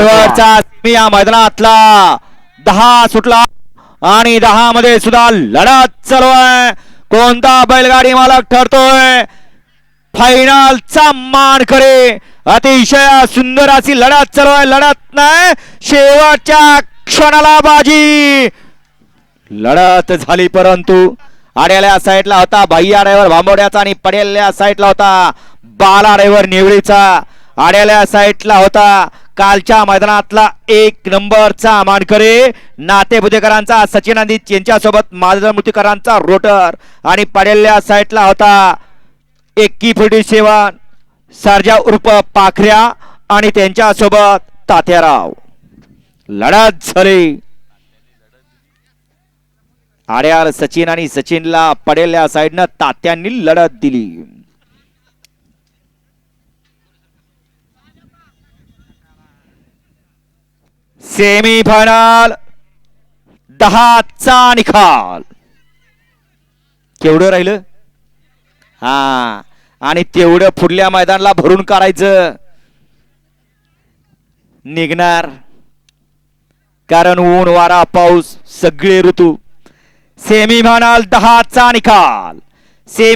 शेवटचा या मैदानातला 10 सुटला आणि 10 मध्ये सुद्धा लढत चालू आहे. कोणता बैलगाडी मालक ठरतोय फायनलचा मानकरी. अतिशय सुंदर अशी लढत चालू आहे. लढत नाही शेवटच्या क्षणाला बाजी लढत झाली. परंतु आड्याल्या साईडला होता भैया ड्रायव्हर भांबोड्याचा आणि पडेल्या साईडला होता बाला ड्रायव्हर निवळीचा. आड्याल्या साईडला होता कालच्या मैदानातला 1 नंबरचा मानकरी नातेबुदेकरांचा सचिन आदित यांच्यासोबत माधव मुतीकरांचा रोटर आणि पडेल्या साईडला होता 4147 सरजा उर्फ पाखऱ्या आणि त्यांच्यासोबत तात्याराव. लढत झाली. आड्याल सचिन आणि सचिनला पडेल्या साईडनं तात्यांनी लढत दिली. सेमीफायनल 10 चा निकाल. केवढं राहिलं हा आणि तेवढं पुढल्या मैदानाला भरून काढायचं निघणार. कारण ऊन वारा पाऊस सगळे ऋतू. सेमीफायनल 10 चा निकाल. सेमी